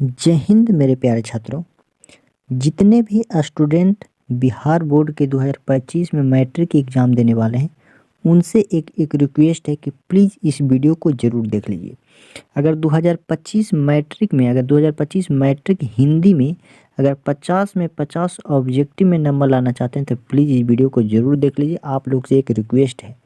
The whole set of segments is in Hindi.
जय हिंद मेरे प्यारे छात्रों। जितने भी स्टूडेंट बिहार बोर्ड के 2025 में मैट्रिक एग्ज़ाम देने वाले हैं, उनसे एक रिक्वेस्ट है कि प्लीज़ इस वीडियो को ज़रूर देख लीजिए। अगर 2025 मैट्रिक हिंदी में अगर 50 में 50 ऑब्जेक्टिव में नंबर लाना चाहते हैं तो प्लीज़ इस वीडियो को ज़रूर देख लीजिए। आप लोग से एक रिक्वेस्ट है,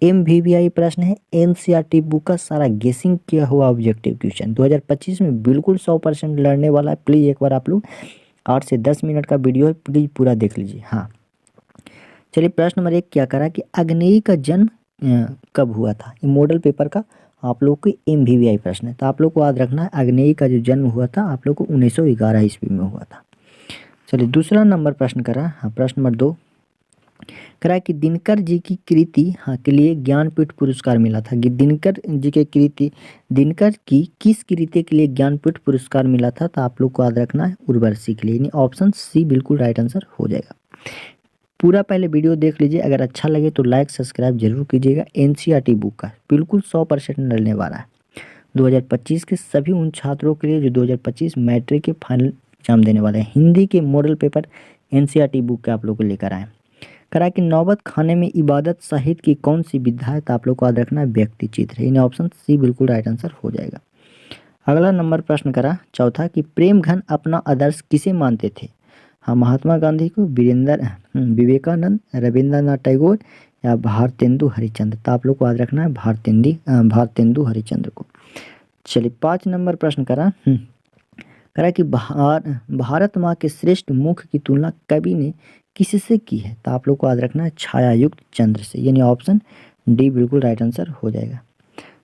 MVVI प्रश्न है, NCERT बुक का सारा गेसिंग किया हुआ ऑब्जेक्टिव क्वेश्चन 2025 में बिल्कुल 100% लड़ने वाला है। प्लीज़ एक बार आप लोग 8 से 10 मिनट का वीडियो है, प्लीज़ पूरा देख लीजिए। हाँ, चलिए प्रश्न नंबर 1 क्या करा कि आग्नेय का जन्म कब हुआ था। ये मॉडल पेपर का आप लोग को MVVI प्रश्न है, तो आप लोग को याद रखना है आग्नेय का जो जन्म हुआ था आप लोग को 1911 ईस्वी में हुआ था। चलिए दूसरा नंबर प्रश्न करा। हाँ, प्रश्न नंबर 2 करा कि दिनकर जी की कृति के लिए ज्ञानपीठ पुरस्कार मिला था। दिनकर जी के कृति, दिनकर की किस कृति के लिए ज्ञानपीठ पुरस्कार मिला था, तो आप लोग को याद रखना है उर्वशी के लिए, यानी ऑप्शन सी बिल्कुल राइट आंसर हो जाएगा। पूरा पहले वीडियो देख लीजिए, अगर अच्छा लगे तो लाइक सब्सक्राइब जरूर कीजिएगा। NCERT बुक का बिल्कुल 100% मिलने वाला है 2025 के सभी उन छात्रों के लिए जो 2025 मैट्रिक के फाइनल एग्जाम देने वाले हैं। हिंदी के मॉडल पेपर NCERT बुक के आप लोग को लेकर आए। करा कि नौबत खाने में इबादत साहित्य की कौन सी विधा है, तो आप लोग को याद रखना है व्यक्ति चित्र, यानी ऑप्शन सी बिल्कुल राइट आंसर हो जाएगा। अगला नंबर प्रश्न करा चौथा कि प्रेम घन अपना आदर्श किसे मानते थे। हाँ, महात्मा गांधी को, विवेकानंद, रविंद्रनाथ टैगोर या भारतेंदु हरिश्चंद्र, तो आप लोग को याद रखना है भारतेंदु हरिश्चंद्र को। चलिए 5 नंबर प्रश्न करा करा कि भारत माँ के श्रेष्ठ मुख की तुलना कवि ने किससे की है, तो आप लोग को याद रखना है छायायुक्त चंद्र से, यानी ऑप्शन डी बिल्कुल राइट आंसर हो जाएगा।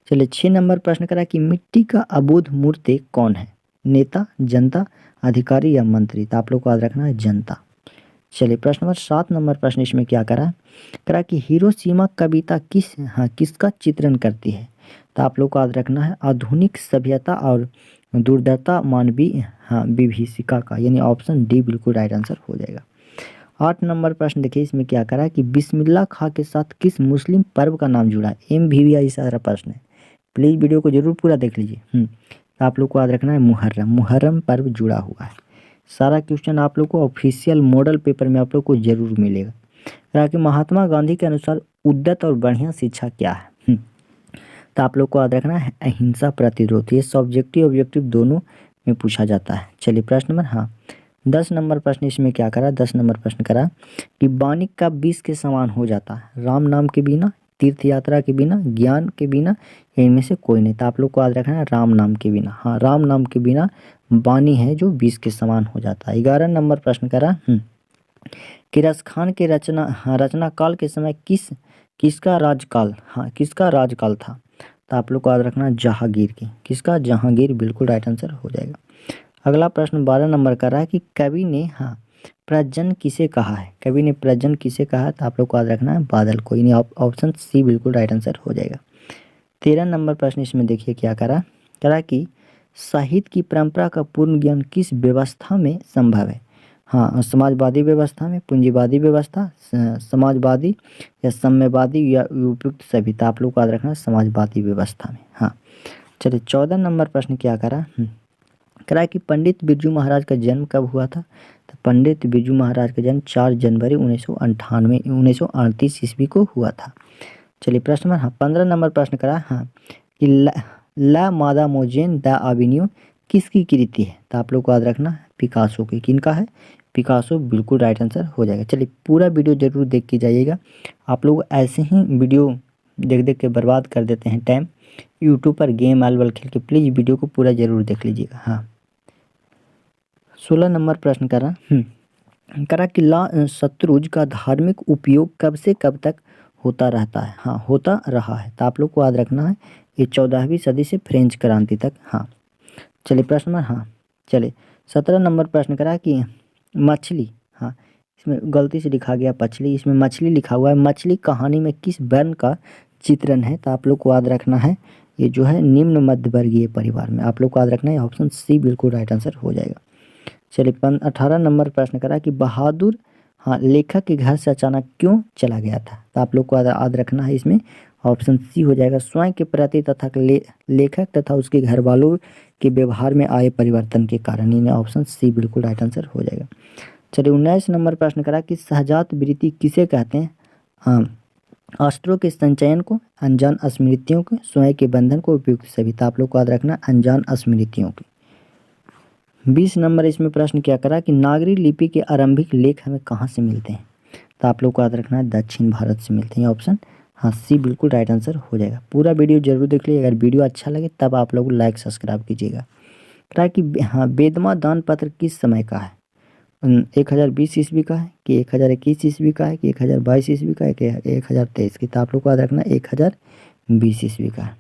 चलिए 6 नंबर प्रश्न करा कि मिट्टी का अबोध मूर्ति कौन है, नेता, जनता, अधिकारी या मंत्री, तो आप लोग को याद रखना है जनता। चलिए प्रश्न नंबर 7 नंबर प्रश्न इसमें क्या करा कि हिरोशिमा कविता किसका चित्रण करती है, तो आप लोग को याद रखना है आधुनिक सभ्यता और दुर्दशा मानवीय विभीषिका का, यानी ऑप्शन डी बिल्कुल राइट आंसर हो जाएगा। 8 नंबर प्रश्न देखिए इसमें क्या करा कि बिस्मिल्लाह खां के साथ किस मुस्लिम पर्व का नाम जुड़ा है। MVVI सारा प्रश्न है, प्लीज़ वीडियो को जरूर पूरा देख लीजिए। तो आप लोग को याद रखना है मुहर्रम पर्व जुड़ा हुआ है। सारा क्वेश्चन आप लोग को ऑफिशियल मॉडल पेपर में आप लोग को जरूर मिलेगा। करा कि महात्मा गांधी के अनुसार उद्यत और बढ़िया शिक्षा क्या है, तो आप लोग को याद रखना है अहिंसा प्रतिरोध। ये सब्जेक्टिव ऑब्जेक्टिव दोनों में पूछा जाता है। चलिए प्रश्न नंबर 10 नंबर प्रश्न इसमें क्या करा, 10 नंबर प्रश्न करा कि वाणी का विष के समान हो जाता है, राम नाम के बिना, तीर्थ यात्रा के बिना, ज्ञान के बिना, इनमें से कोई नहीं, तो आप लोग को याद रखना है राम नाम के बिना। हाँ, राम नाम के बिना वाणी है जो विष के समान हो जाता है। 11 नंबर प्रश्न करा कि रसखान के रचना काल के समय किसका राजकाल था, तो आप लोग को याद रखना है जहांगीर की। किसका? जहांगीर बिल्कुल राइट आंसर हो जाएगा। अगला प्रश्न 12 नंबर का रहा है कि कवि ने प्रजन किसे कहा है। कवि ने प्रजन किसे कहा है, तो आप लोग को याद रखना है बादल को, यानी ऑप्शन सी बिल्कुल राइट आंसर हो जाएगा। 13 नंबर प्रश्न इसमें देखिए क्या करा कि साहित्य की परंपरा का पूर्ण ज्ञान किस व्यवस्था में संभव है। हाँ, समाजवादी व्यवस्था में, पूंजीवादी व्यवस्था, समाजवादी या साम्यवादी या उपयुक्त सभी, तो आप लोग को याद रखना है समाजवादी व्यवस्था में। हाँ, चलिए 14 नंबर प्रश्न क्या करा कि पंडित बिरजू महाराज का जन्म कब हुआ था, तो पंडित बिरजू महाराज का जन्म 4 जनवरी 1938 ईस्वी को हुआ था। चलिए प्रश्न नंबर 15 नंबर प्रश्न करा कि ला मादा मोजेन द एवेन्यू किसकी कृति है, तो आप लोग को याद रखना है पिकासो की। किनका है? पिकासो बिल्कुल राइट आंसर हो जाएगा। चलिए पूरा वीडियो जरूर देख के जाइएगा। आप लोग ऐसे ही वीडियो देख के बर्बाद कर देते हैं टाइम यूट्यूब पर गेम आल खेल के, प्लीज़ वीडियो को पूरा जरूर देख लीजिएगा। हाँ, 16 नंबर प्रश्न करा कि ला शतरुंज का धार्मिक उपयोग कब से कब तक होता रहता है। हाँ, होता रहा है, तो आप लोग को याद रखना है ये 14वीं सदी से फ्रेंच क्रांति तक। हाँ, चलिए प्रश्न नंबर चलिए 17 नंबर प्रश्न करा कि मछली, हाँ इसमें गलती से लिखा गया पछली, इसमें मछली लिखा हुआ है। मछली कहानी में किस वर्ण का चित्रण है, तो आप लोग को याद रखना है ये जो है निम्न मध्यवर्गीय परिवार में। आप लोग को याद रखना है ऑप्शन सी बिल्कुल राइट आंसर हो जाएगा। चलिए 18 नंबर प्रश्न करा कि बहादुर लेखक के घर से अचानक क्यों चला गया था, तो आप लोग को याद रखना है इसमें ऑप्शन सी हो जाएगा। स्वयं के प्रति तथा लेखक तथा उसके घर वालों के व्यवहार में आए परिवर्तन के कारण, यानी ऑप्शन सी बिल्कुल राइट आंसर हो जाएगा। चलिए 19 नंबर प्रश्न करा कि सहजात वृत्ति किसे कहते हैं? अस्त्रों के संचयन को, अनजान स्मृतियों को, स्वयं के बंधन को, उपयुक्त सभी। तो आप लोग को याद रखना अनजान स्मृतियों की। 20 नंबर इसमें प्रश्न क्या करा कि नागरी लिपि के आरंभिक लेख हमें कहाँ से मिलते हैं? तो आप लोग को याद रखना है दक्षिण भारत से मिलते हैं। ऑप्शन हाँ सी बिल्कुल राइट आंसर हो जाएगा। पूरा वीडियो जरूर देख लीजिए। अगर वीडियो अच्छा लगे तब आप लोग लाइक सब्सक्राइब कीजिएगा। कहा कि हाँ बेदमा दान पत्र किस समय का है? 1020 ईस्वी का है कि 1021 ईस्वी का है कि 1022 ईस्वी का है कि 1023 की? तो आप लोग को याद रखना 1020 ईस्वी का है।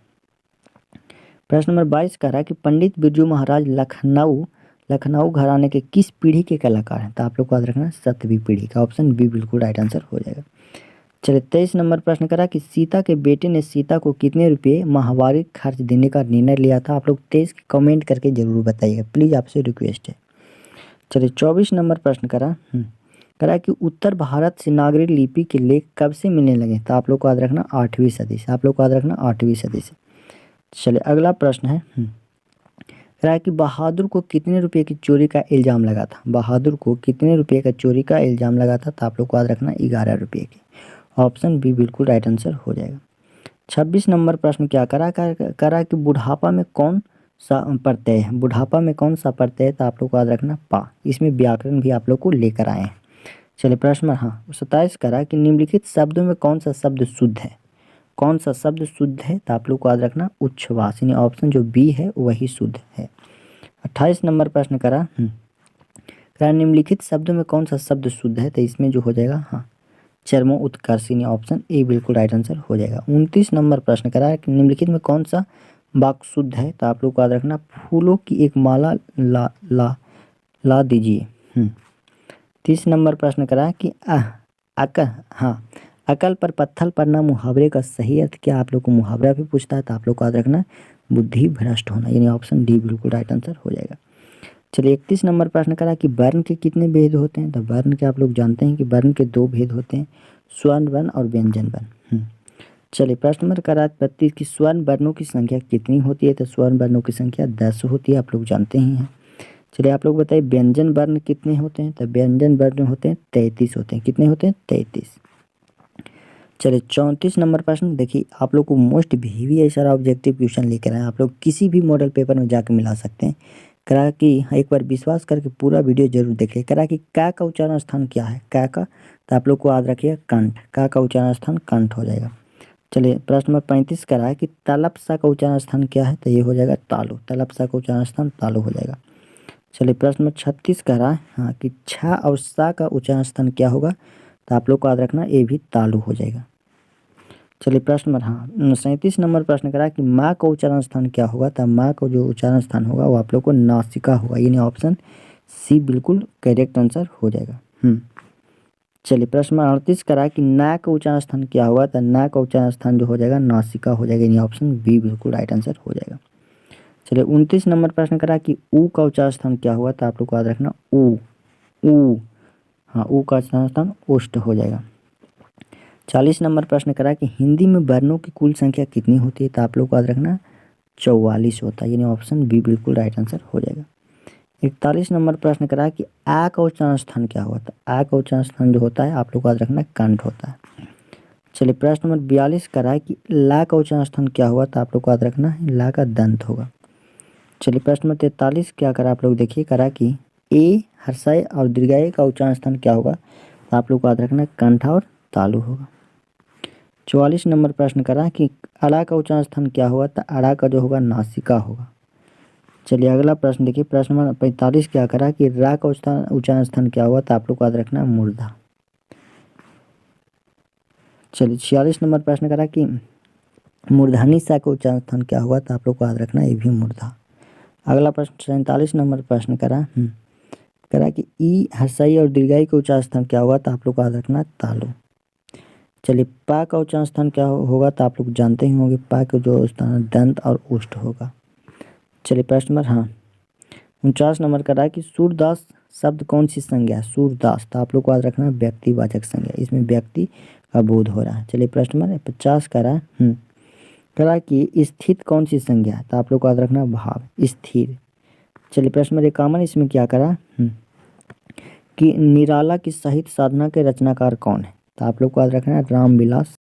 प्रश्न नंबर 22 कह रहा है कि पंडित बिरजू महाराज लखनऊ घराने के किस पीढ़ी के कलाकार हैं? तो आप लोग को याद रखना 7वीं पीढ़ी का। ऑप्शन बी बिल्कुल राइट आंसर हो जाएगा। चलिए 23 नंबर प्रश्न करा कि सीता के बेटे ने सीता को कितने रुपये माहवारी खर्च देने का निर्णय लिया था? आप लोग 23 कमेंट करके जरूर बताइएगा, प्लीज़ आपसे रिक्वेस्ट है। चलिए 24 नंबर प्रश्न करा कि उत्तर भारत से नागरी लिपि के लेख कब से मिलने लगे? तो आप लोग को याद रखना 8वीं सदी से। आप लोग को याद रखना 8वीं सदी से। चलिए अगला प्रश्न है कहा कि बहादुर को कितने रुपए की चोरी का इल्ज़ाम लगा था? बहादुर को कितने रुपए का चोरी का इल्ज़ाम लगा था? तो आप लोग को याद रखना 11 रुपये की। ऑप्शन बी बिल्कुल राइट आंसर हो जाएगा। 26 नंबर प्रश्न क्या करा कि बुढ़ापा में कौन सा प्रत्यय है? बुढ़ापा में कौन सा प्रत्यय है? तो आप लोग को याद रखना पा। इसमें व्याकरण भी आप लोग को लेकर आए हैं। चलिए प्रश्न हाँ 27 करा कि निम्नलिखित शब्दों में कौन सा शब्द शुद्ध है? कौन सा शब्द शुद्ध है? तो आप लोग को याद रखना उच्छ्वास, यानी ऑप्शन जो बी है वही शुद्ध है। 28 नंबर प्रश्न करा निम्नलिखित शब्दों में कौन सा शब्द शुद्ध है? तो इसमें जो हो जाएगा हाँ चरमो उत्कर्षिणी, ऑप्शन ए बिल्कुल राइट आंसर हो जाएगा। 29 नंबर प्रश्न करा है कि निम्नलिखित में कौन सा वाक्य शुद्ध है? तो आप लोग को याद रखना फूलों की एक माला ला दीजिए। 30 नंबर प्रश्न करा है कि अकल पर पत्थर पड़ना मुहावरे का सही अर्थ क्या? आप लोग को मुहावरा भी पूछता है तो आप लोग को याद रखना बुद्धि भ्रष्ट होना, यानी ऑप्शन डी बिल्कुल राइट आंसर हो जाएगा। चलिए 31 नंबर प्रश्न करा कि वर्ण के कितने भेद होते हैं? तो वर्ण के आप लोग जानते हैं कि वर्ण के 2 भेद होते हैं, स्वर्ण वर्ण और व्यंजन वर्ण। चलिए प्रश्न नंबर करा 32 की स्वर्ण वर्णों की संख्या कितनी होती है? तो स्वर्ण वर्णों की संख्या 10 होती है, आप लोग जानते ही हैं। चलिए आप लोग बताइए व्यंजन वर्ण कितने होते हैं? तो व्यंजन वर्ण होते हैं 33 होते हैं। कितने होते हैं? 33। चलिए 34 नंबर प्रश्न देखिए, आप लोग को मोस्ट VVIS ऑब्जेक्टिव क्वेश्चन लेकर आए। आप लोग किसी भी मॉडल पेपर में जाकर मिला सकते हैं। करा कि एक बार विश्वास करके पूरा वीडियो जरूर देखिए। करा कि का उच्चारण स्थान क्या है? का तो आप लोग को याद रखिए कंठ। का उच्चारण स्थान कंठ हो जाएगा। चलिए प्रश्न नंबर 35 करा है कि तलपसा का उच्चारण स्थान क्या है? तो ये हो जाएगा तालु। तलपसा का उच्चारण स्थान तालु हो जाएगा। चलिए प्रश्न नंबर 36 करा है हाँ कि छा और सा का उच्चारण स्थान क्या होगा? तो आप लोग को याद रखना ये भी तालु हो जाएगा। चलिए प्रश्न नंबर 37 नंबर प्रश्न करा कि माँ का उच्चारण स्थान क्या होगा? तो माँ का जो उच्चारण स्थान होगा वो आप लोग को नासिका होगा, यानी ऑप्शन सी बिल्कुल करेक्ट आंसर हो जाएगा। चलिए प्रश्न नंबर 38 करा कि ना का उच्चारण स्थान क्या होगा? तो ना का उच्चारण स्थान जो हो जाएगा नासिका हो जाएगा, यानी ऑप्शन बी बिल्कुल राइट आंसर हो जाएगा। चलिए 29 नंबर प्रश्न करा कि ऊ का उच्चारण स्थान क्या होगा? तो आप लोग को याद रखना ऊ हाँ ऊ का उच्चारण स्थान ओष्ठ हो जाएगा। 40 नंबर प्रश्न करा कि हिंदी में वर्णों की कुल संख्या कितनी होती है? तो आप लोग को याद रखना 44 होता है, यानी ऑप्शन बी बिल्कुल राइट आंसर हो जाएगा। 41 नंबर प्रश्न करा कि आ का उच्चारण स्थान क्या होता है? आ का उच्चारण स्थान जो होता है आप लोग को याद रखना कंठ होता है। चलिए प्रश्न नंबर 42 करा कि ला का उच्चारण स्थान क्या होगा? तो आप लोग को याद रखना है ला का दंत होगा। चलिए प्रश्न नंबर 43 क्या करा आप लोग देखिए, करा कि ए हर्षय और दीर्घाय का उच्चारण स्थान क्या होगा? तो आप लोग को याद रखना कंठ और तालु होगा। 44 नंबर प्रश्न करा कि अड़ा का उच्चारण स्थान क्या होगा? तो अड़ा का जो होगा नासिका होगा। चलिए अगला प्रश्न देखिए, प्रश्न नंबर 45 क्या करा कि रा का उच्चारण स्थान क्या होगा? तो आप लोग को याद रखना मूर्धा। चलिए 46 नंबर प्रश्न करा कि मूर्धनी सा का उच्चारण स्थान क्या होगा? तो आप लोग को याद रखना ये भी मूर्धा। अगला प्रश्न 47 नंबर प्रश्न करा कि ई हर्षई और दीर्घाई का उच्चारण स्थान क्या होगा? तो आप लोग को याद रखना तालु। चलिए पा का उच्चारण स्थान क्या होगा? तो आप लोग जानते ही होंगे पा का जो स्थान दंत और ओष्ठ होगा। चलिए प्रश्न नंबर 49 नंबर का रहा कि सूरदास शब्द कौन सी संज्ञा है? सूरदास तो आप लोग को याद रखना व्यक्तिवाचक संज्ञा, इसमें व्यक्ति का बोध हो रहा है। चलिए प्रश्न नंबर 50 का रहा करा कि स्थित कौन सी संज्ञा है, तो आप लोग को याद रखना भाव स्थिर। चलिए प्रश्न नंबर 51 इसमें क्या करा कि निराला की साहित्य साधना के रचनाकार कौन है, तो आप लोग को याद रखना है रामविलास